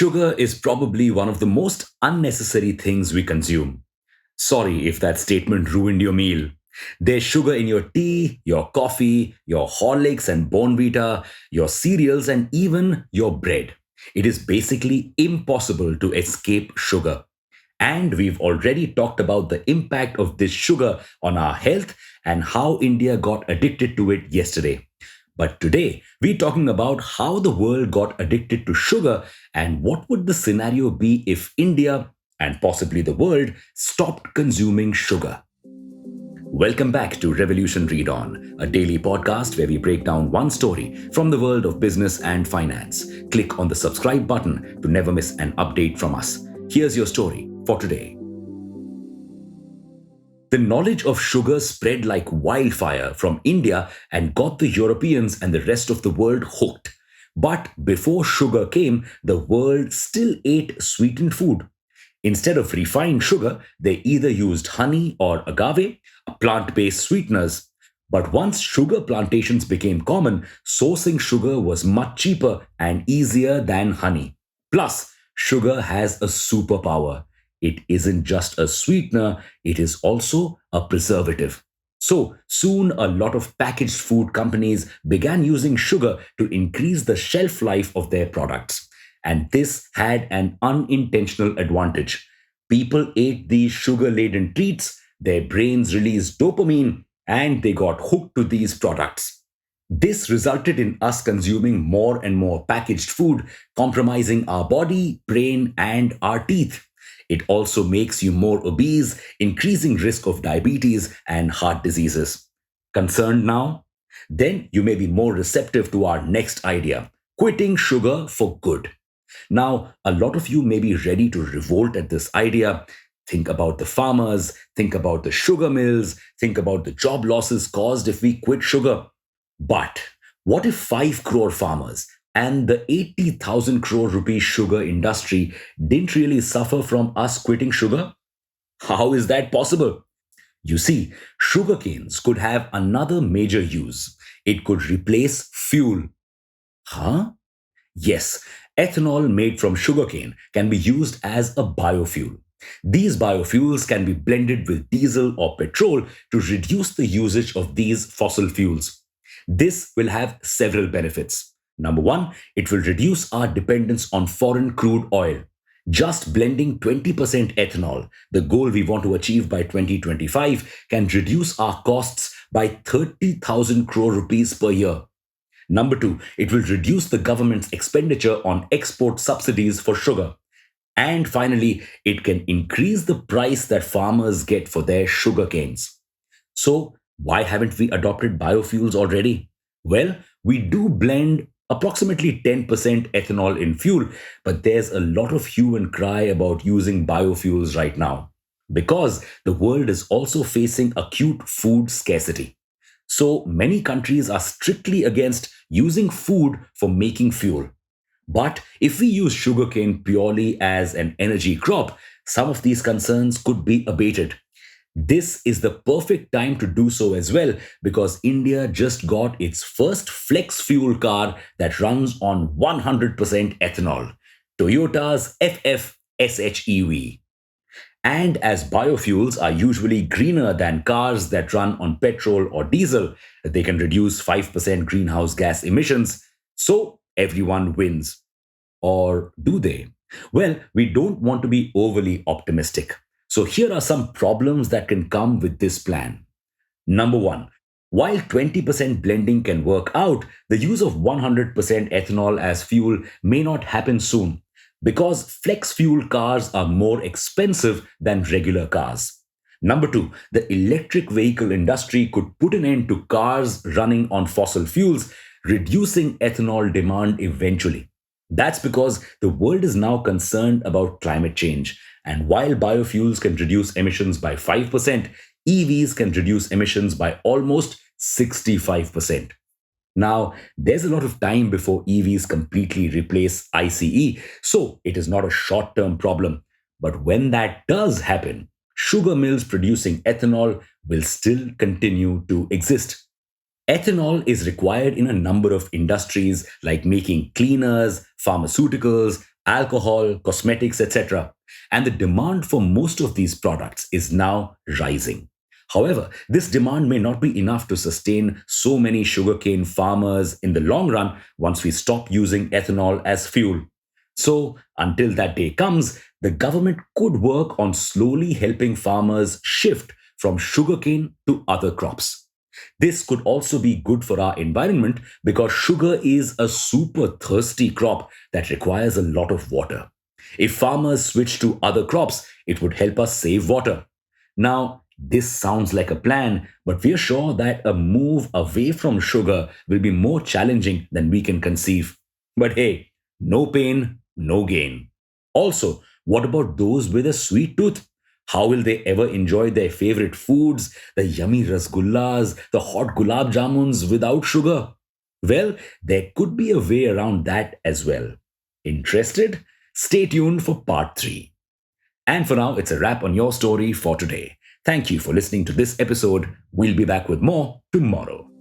Sugar is probably one of the most unnecessary things we consume. Sorry if that statement ruined your meal. There's sugar in your tea, your coffee, your Horlicks and Bonvita, your cereals, and even your bread. It is basically impossible to escape sugar. And we've already talked about the impact of this sugar on our health and how India got addicted to it yesterday. But today, we're talking about how the world got addicted to sugar and what would the scenario be if India and possibly the world stopped consuming sugar. Welcome back to Revolution Read On, a daily podcast where we break down one story from the world of business and finance. Click on the subscribe button to never miss an update from us. Here's your story for today. The knowledge of sugar spread like wildfire from India and got the Europeans and the rest of the world hooked. But before sugar came, the world still ate sweetened food. Instead of refined sugar, they either used honey or agave, plant-based sweeteners. But once sugar plantations became common, sourcing sugar was much cheaper and easier than honey. Plus, sugar has a superpower. It isn't just a sweetener, it is also a preservative. So, soon a lot of packaged food companies began using sugar to increase the shelf life of their products. And this had an unintentional advantage. People ate these sugar laden treats, their brains released dopamine, and they got hooked to these products. This resulted in us consuming more and more packaged food, compromising our body, brain, and our teeth. It also makes you more obese, increasing risk of diabetes and heart diseases. Concerned now? Then you may be more receptive to our next idea, quitting sugar for good. Now, a lot of you may be ready to revolt at this idea. Think about the farmers, think about the sugar mills, think about the job losses caused if we quit sugar. But what if 5 crore farmers and the 80,000 crore rupee sugar industry didn't really suffer from us quitting sugar? How is that possible? You see, sugar canes could have another major use. It could replace fuel. Huh? Yes, ethanol made from sugarcane can be used as a biofuel. These biofuels can be blended with diesel or petrol to reduce the usage of these fossil fuels. This will have several benefits. Number one, it will reduce our dependence on foreign crude oil. Just blending 20% ethanol, the goal we want to achieve by 2025, can reduce our costs by 30,000 crore rupees per year. Number two, it will reduce the government's expenditure on export subsidies for sugar. And finally, it can increase the price that farmers get for their sugar canes. So, why haven't we adopted biofuels already? Well, we do blend approximately 10% ethanol in fuel, but there's a lot of hue and cry about using biofuels right now because the world is also facing acute food scarcity. So many countries are strictly against using food for making fuel. But if we use sugarcane purely as an energy crop, some of these concerns could be abated. This is the perfect time to do so as well because India just got its first flex fuel car that runs on 100% ethanol, Toyota's FF SHEV. And as biofuels are usually greener than cars that run on petrol or diesel, they can reduce 5% greenhouse gas emissions. So everyone wins. Or do they? Well, we don't want to be overly optimistic. So here are some problems that can come with this plan. Number one, while 20% blending can work out, the use of 100% ethanol as fuel may not happen soon because flex fuel cars are more expensive than regular cars. Number two, the electric vehicle industry could put an end to cars running on fossil fuels, reducing ethanol demand eventually. That's because the world is now concerned about climate change. And while biofuels can reduce emissions by 5%, EVs can reduce emissions by almost 65%. Now, there's a lot of time before EVs completely replace ICE, so it is not a short term problem. But when that does happen, sugar mills producing ethanol will still continue to exist. Ethanol is required in a number of industries like making cleaners, pharmaceuticals, alcohol, cosmetics, etc. And the demand for most of these products is now rising. However, this demand may not be enough to sustain so many sugarcane farmers in the long run once we stop using ethanol as fuel. So, until that day comes, the government could work on slowly helping farmers shift from sugarcane to other crops. This could also be good for our environment because sugar is a super thirsty crop that requires a lot of water. If farmers switch to other crops, it would help us save water. Now, this sounds like a plan, but we're sure that a move away from sugar will be more challenging than we can conceive. But hey, no pain, no gain. Also, what about those with a sweet tooth? How will they ever enjoy their favorite foods, the yummy rasgullas, the hot gulab jamuns without sugar? Well, there could be a way around that as well. Interested? Stay tuned for part 3. And for now, it's a wrap on your story for today. Thank you for listening to this episode. We'll be back with more tomorrow.